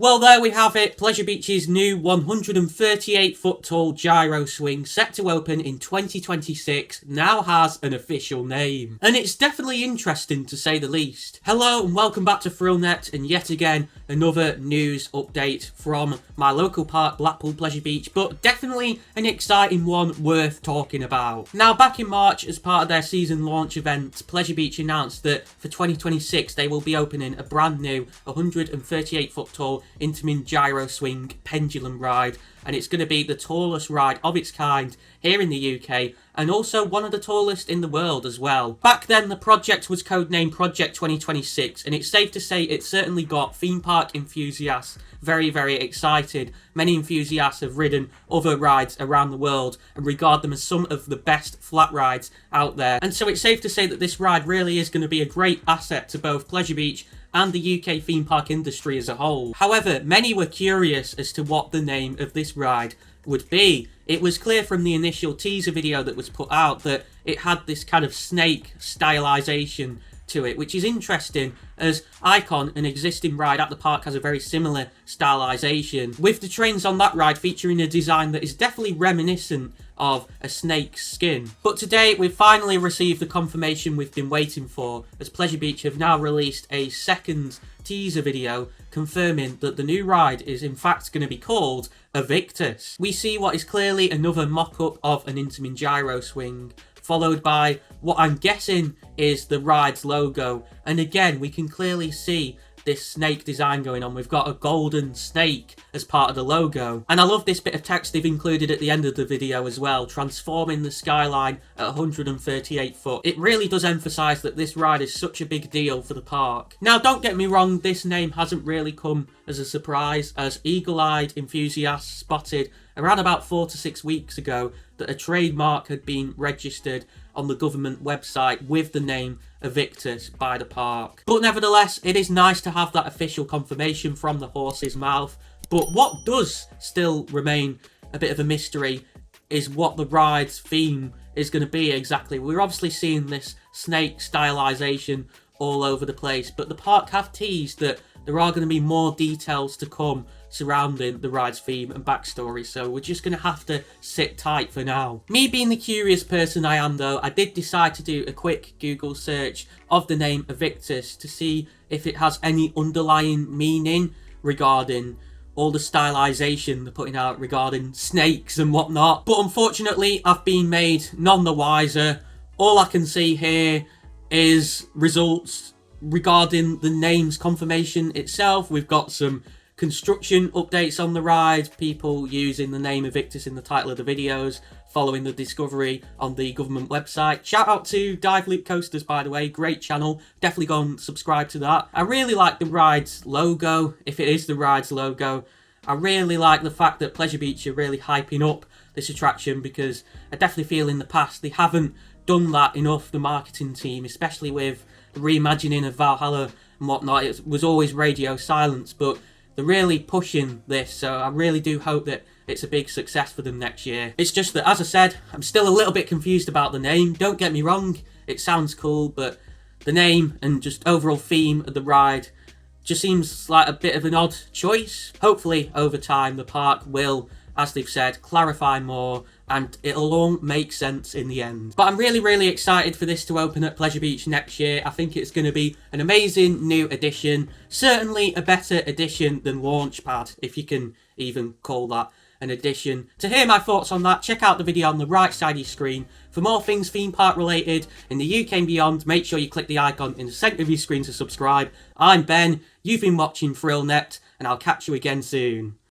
Well, there we have it. Pleasure Beach's new 138-foot tall gyro swing, set to open in 2026, now has an official name. And it's definitely interesting, to say the least. Hello and welcome back to ThrillNet, and yet again, another news update from my local park, Blackpool Pleasure Beach, but definitely an exciting one worth talking about. Now, back in March, as part of their season launch event, Pleasure Beach announced that for 2026, they will be opening a brand new 138-foot tall Intamin Gyro Swing pendulum ride, and it's going to be the tallest ride of its kind here in the UK, and also one of the tallest in the world as well. Back then, the project was codenamed Project 2026, and it's safe to say it certainly got theme park enthusiasts very, very excited. Many enthusiasts have ridden other rides around the world and regard them as some of the best flat rides out there. And so it's safe to say that this ride really is going to be a great asset to both Pleasure Beach and the UK theme park industry as a whole. However, many were curious as to what the name of this ride would be. It was clear from the initial teaser video that was put out that it had this kind of snake stylization to it, which is interesting as Icon, an existing ride at the park, has a very similar stylization, with the trains on that ride featuring a design that is definitely reminiscent of a snake's skin. But today we've finally received the confirmation we've been waiting for, as Pleasure Beach have now released a second teaser video confirming that the new ride is in fact going to be called Aviktas. We see what is clearly another mock-up of an Intamin Gyro Swing, followed by what I'm guessing is the ride's logo. And again, we can clearly see this snake design going on. We've got a golden snake as part of the logo. And I love this bit of text they've included at the end of the video as well, transforming the skyline at 138 foot. It really does emphasise that this ride is such a big deal for the park. Now, don't get me wrong, this name hasn't really come as a surprise, as eagle-eyed enthusiasts spotted around about 4 to 6 weeks ago that a trademark had been registered on the government website with the name Aviktas by the park. But nevertheless, it is nice to have that official confirmation from the horse's mouth. But what does still remain a bit of a mystery is what the ride's theme is going to be exactly. We're obviously seeing this snake stylization all over the place, but the park have teased that there are going to be more details to come surrounding the ride's theme and backstory, so we're just going to have to sit tight for now. Me being the curious person I am though, I did decide to do a quick Google search of the name Aviktas to see if it has any underlying meaning regarding all the stylization they're putting out regarding snakes and whatnot. But unfortunately, I've been made none the wiser. All I can see here is results regarding the name's confirmation itself. We've got some construction updates on the ride, people using the name Aviktas in the title of the videos following the discovery on the government website. Shout out to Dive Loop Coasters, by the way, great channel, definitely go and subscribe to that. I really like the ride's logo, if it is the ride's logo. I really like the fact that Pleasure Beach are really hyping up this attraction, because I definitely feel in the past they haven't done that enough, the marketing team, especially with the reimagining of Valhalla and whatnot. It was always radio silence, but they're really pushing this, so I really do hope that it's a big success for them next year. It's just that, as I said, I'm still a little bit confused about the name. Don't get me wrong, it sounds cool, but the name and just overall theme of the ride just seems like a bit of an odd choice. Hopefully, over time, the park will, as they've said, clarify more, and it'll all make sense in the end. But I'm really, really excited for this to open at Pleasure Beach next year. I think it's going to be an amazing new addition. Certainly a better addition than Launchpad, if you can even call that an addition. To hear my thoughts on that, check out the video on the right side of your screen. For more things theme park related in the UK and beyond, make sure you click the icon in the centre of your screen to subscribe. I'm Ben, you've been watching ThrillNet, and I'll catch you again soon.